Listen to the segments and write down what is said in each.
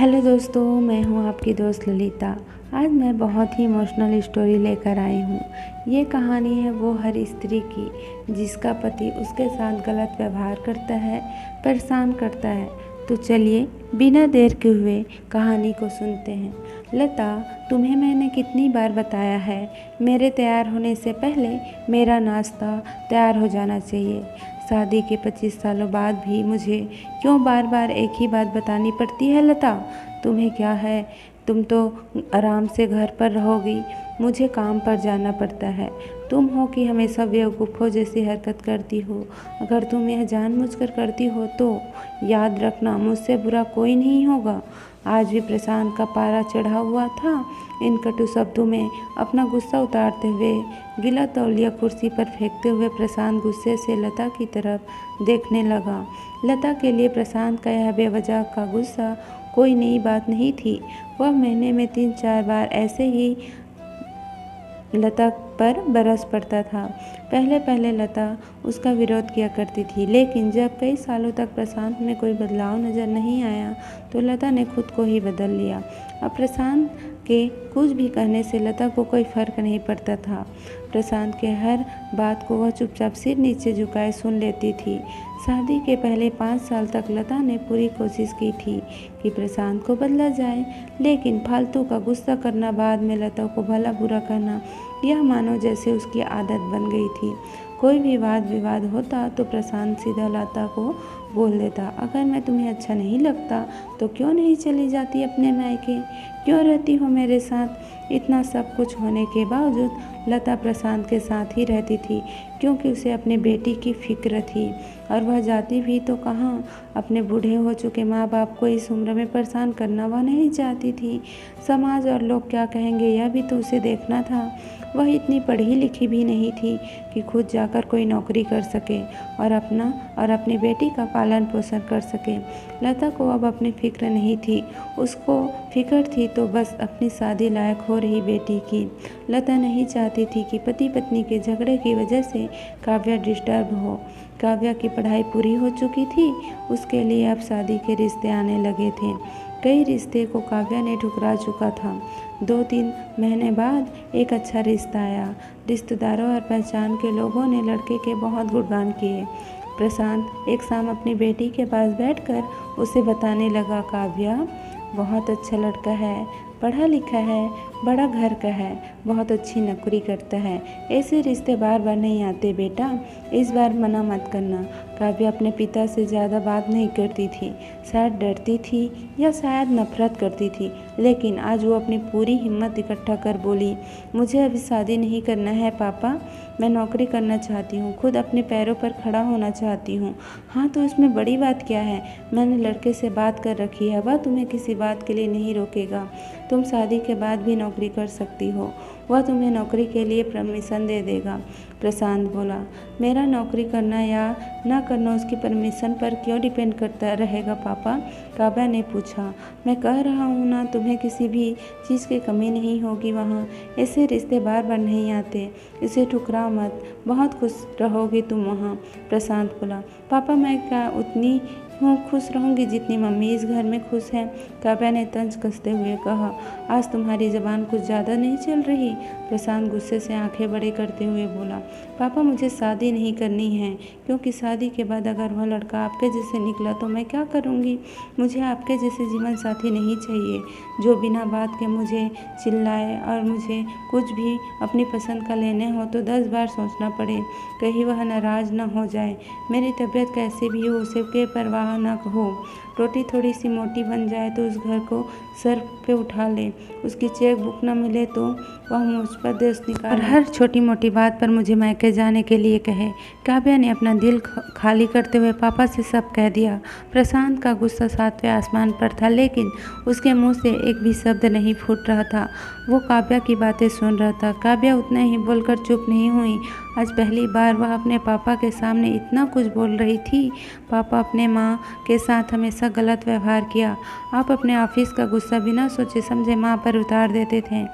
Hello दोस्तों, मैं हूँ आपकी दोस्त ललिता। आज मैं बहुत ही इमोशनल स्टोरी लेकर आई हूँ। ये कहानी है वो हर स्त्री की जिसका पति उसके साथ गलत व्यवहार करता है, परेशान करता है। तो चलिए बिना देर के हुए कहानी को सुनते हैं। लता, तुम्हें मैंने कितनी बार बताया है, मेरे तैयार होने से पहले मेरा नाश्ता तैयार हो जाना चाहिए। शादी के 25 सालों बाद भी मुझे क्यों बार बार एक ही बात बतानी पड़ती है? लता, तुम्हें क्या है? तुम तो आराम से घर पर रहोगी, मुझे काम पर जाना पड़ता है। तुम हो कि हमेशा बेवकूफ़ों जैसी हरकत करती हो। अगर तुम यह जानबूझकर करती हो तो याद रखना, मुझसे बुरा कोई नहीं होगा। आज भी प्रशांत का पारा चढ़ा हुआ था। इन कटु शब्दों में अपना गुस्सा उतारते हुए, गीला तौलिया कुर्सी पर फेंकते हुए प्रशांत गुस्से से लता की तरफ देखने लगा। लता के लिए प्रशांत का यह बेवजह का गुस्सा कोई नई बात नहीं थी। वह महीने में 3-4 बार ऐसे ही लता पर बरस पड़ता था। पहले पहले लता उसका विरोध किया करती थी, लेकिन जब कई सालों तक प्रशांत में कोई बदलाव नज़र नहीं आया तो लता ने खुद को ही बदल लिया। अब प्रशांत के कुछ भी कहने से लता को कोई फर्क नहीं पड़ता था। प्रशांत के हर बात को वह चुपचाप सिर नीचे झुकाए सुन लेती थी। शादी के पहले 5 साल तक लता ने पूरी कोशिश की थी कि प्रशांत को बदला जाए, लेकिन फालतू का गुस्सा करना, बाद में लता को भला बुरा कहना, यह मानो जैसे उसकी आदत बन गई थी। कोई भी वाद विवाद होता तो प्रशांत सीधा लता को बोल देता, अगर मैं तुम्हें अच्छा नहीं लगता तो क्यों नहीं चली जाती अपने मायके, क्यों रहती हो मेरे साथ? इतना सब कुछ होने के बावजूद लता प्रशांत के साथ ही रहती थी, क्योंकि उसे अपने बेटी की फिक्र थी। और वह जाती भी तो कहाँ, अपने बूढ़े हो चुके माँ बाप को इस उम्र में परेशान करना वह नहीं चाहती थी। समाज और लोग क्या कहेंगे यह भी तो उसे देखना था। वह इतनी पढ़ी लिखी भी नहीं थी कि खुद जाकर कोई नौकरी कर सके और अपना और अपनी बेटी का पालन पोषण कर सके। लता को अब अपनी फिक्र नहीं थी, उसको फिक्र थी तो बस अपनी शादी लायक हो रही बेटी की। लता नहीं चाहती थी कि पति पत्नी के झगड़े की वजह से काव्या डिस्टर्ब हो। काव्या की पढ़ाई पूरी हो चुकी थी, उसके लिए अब शादी के रिश्ते आने लगे थे। कई रिश्ते को काव्या ने ठुकरा चुका था। 2-3 महीने बाद एक अच्छा रिश्ता आया। रिश्तेदारों और पहचान के लोगों ने लड़के के बहुत गुणगान किए। प्रशांत एक शाम अपनी बेटी के पास बैठकर उसे बताने लगा, काव्या बहुत अच्छा लड़का है, पढ़ा लिखा है, बड़ा घर का है, बहुत अच्छी नौकरी करता है। ऐसे रिश्ते बार बार नहीं आते बेटा, इस बार मना मत करना। काव्या अपने पिता से ज़्यादा बात नहीं करती थी, शायद डरती थी या शायद नफरत करती थी, लेकिन आज वो अपनी पूरी हिम्मत इकट्ठा कर बोली, मुझे अभी शादी नहीं करना है पापा, मैं नौकरी करना चाहती हूँ, खुद अपने पैरों पर खड़ा होना चाहती हूँ। हाँ तो इसमें बड़ी बात क्या है, मैंने लड़के से बात कर रखी है, वह तुम्हें किसी बात के लिए नहीं रोकेगा। तुम शादी के बाद भी नौकरी कर सकती हो, वह तुम्हें नौकरी के लिए परमिशन दे देगा। प्रशांत बोला, मेरा नौकरी करना या ना करना उसकी परमिशन पर क्यों डिपेंड करता रहेगा पापा? काव्या ने पूछा। मैं कह रहा हूँ ना, तुम्हें किसी भी चीज़ की कमी नहीं होगी वहाँ। ऐसे रिश्ते बार बार नहीं आते, इसे ठुकराओ मत, बहुत खुश रहोगी तुम वहाँ। प्रशांत बोला, पापा मैं क्या उतनी खुश रहूँगी जितनी मम्मी इस घर में खुश हैं? काव्या ने तंज कसते हुए कहा, आज तुम्हारी ज़बान कुछ ज़्यादा नहीं चल रही? प्रशांत गुस्से से आंखें बड़े करते हुए बोला, पापा मुझे शादी नहीं करनी है, क्योंकि शादी के बाद अगर वह लड़का आपके जैसे निकला तो मैं क्या करूँगी? मुझे आपके जैसे जीवन साथी नहीं चाहिए, जो बिना बात के मुझे चिल्लाए और मुझे कुछ भी अपनी पसंद का लेने हो तो 10 बार सोचना पड़े, कहीं वह नाराज़ न हो जाए। मेरी तबीयत कैसे भी हो उसे के परवाह न हो। रोटी थोड़ी सी मोटी बन जाए तो उस घर को सर पे उठा ले, उसकी चेक बुक न मिले तो वह मुझ पर देश निकाले और हर छोटी मोटी बात पर मुझे मायके जाने के लिए कहे। काव्या ने अपना दिल खाली करते हुए पापा से सब कह दिया। प्रशांत का गुस्सा 7वें आसमान पर था, लेकिन उसके मुंह से एक भी शब्द नहीं फूट रहा था। वो काव्या की बातें सुन रहा था। काव्या उतना ही बोलकर चुप नहीं हुई। आज पहली बार वह अपने पापा के सामने इतना कुछ बोल रही थी। पापा अपने माँ के साथ हमेशा गलत व्यवहार किया। आप अपने ऑफिस का गुस्सा बिना सोचे समझे माँ पर उतार देते थे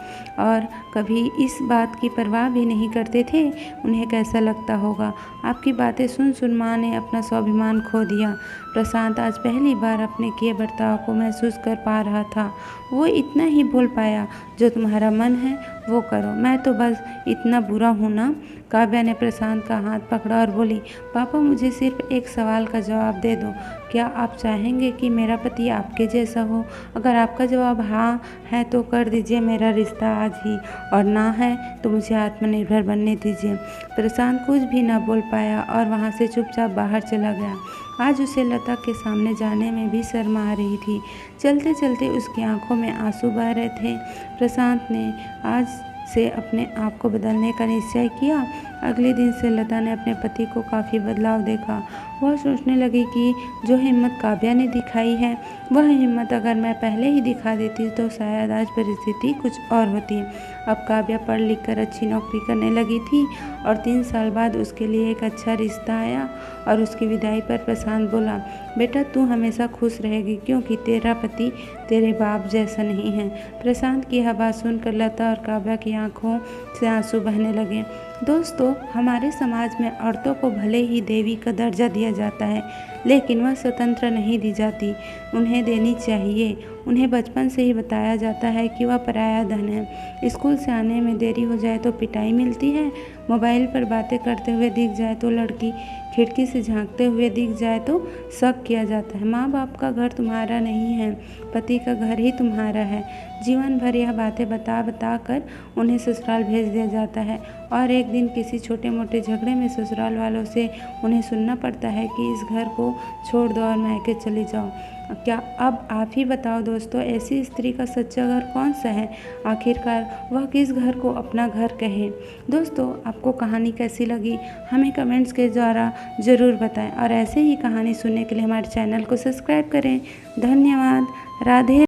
और कभी इस बात की परवाह भी नहीं करते थे उन्हें कैसा लगता होगा। आपकी बातें सुन सुन माँ ने अपना स्वाभिमान खो दिया। प्रशांत आज पहली बार अपने किए बर्ताव को महसूस कर पा रहा था। वो इतना ही बोल पाया, जो तुम्हारा मन है वो करो, मैं तो बस इतना बुरा हूँ ना। काव्या ने प्रशांत का हाथ पकड़ा और बोली, पापा मुझे सिर्फ एक सवाल का जवाब दे दो, क्या आप चाहेंगे कि मेरा पति आपके जैसा हो? अगर आपका जवाब हाँ है तो कर दीजिए मेरा रिश्ता आज ही, और ना है तो मुझे आत्मनिर्भर बनने दीजिए। प्रशांत कुछ भी न बोल पाया और वहाँ से चुपचाप बाहर चला गया। आज उसे लता के सामने जाने में भी शर्म आ रही थी। चलते चलते उसकी आंखों में आंसू बह रहे थे। प्रशांत ने आज से अपने आप को बदलने का निश्चय किया। अगले दिन से लता ने अपने पति को काफ़ी बदलाव देखा। वह सोचने लगी कि जो हिम्मत काव्या ने दिखाई है वह हिम्मत अगर मैं पहले ही दिखा देती तो शायद आज परिस्थिति कुछ और होती। अब काव्या पढ़ लिख कर अच्छी नौकरी करने लगी थी और 3 साल बाद उसके लिए एक अच्छा रिश्ता आया और उसकी विदाई पर प्रशांत बोला, बेटा तू हमेशा खुश रहेगी क्योंकि तेरा पति तेरे बाप जैसा नहीं है। प्रशांत की यह बात सुनकर लता और काव्या की आंखों से आंसू बहने लगे। दोस्तों, हमारे समाज में औरतों को भले ही देवी का दर्जा दिया जाता है लेकिन वह स्वतंत्र नहीं दी जाती। उन्हें देनी चाहिए। उन्हें बचपन से ही बताया जाता है कि वह पराया धन है। स्कूल से आने में देरी हो जाए तो पिटाई मिलती है, मोबाइल पर बातें करते हुए दिख जाए तो लड़की खिड़की से झांकते हुए दिख जाए तो शक किया जाता है। माँ बाप का घर तुम्हारा नहीं है, पति का घर ही तुम्हारा है। जीवन भर यह बातें बता बता कर उन्हें ससुराल भेज दिया जाता है और एक दिन किसी छोटे मोटे झगड़े में ससुराल वालों से उन्हें सुनना पड़ता है कि इस घर को छोड़ दो और मायके चले जाओ। क्या अब आप ही बताओ दोस्तों, ऐसी स्त्री का सच्चा घर कौन सा है? आखिरकार वह किस घर को अपना घर कहे? दोस्तों, आपको कहानी कैसी लगी हमें कमेंट्स के द्वारा ज़रूर बताएं और ऐसे ही कहानी सुनने के लिए हमारे चैनल को सब्सक्राइब करें। धन्यवाद। राधे।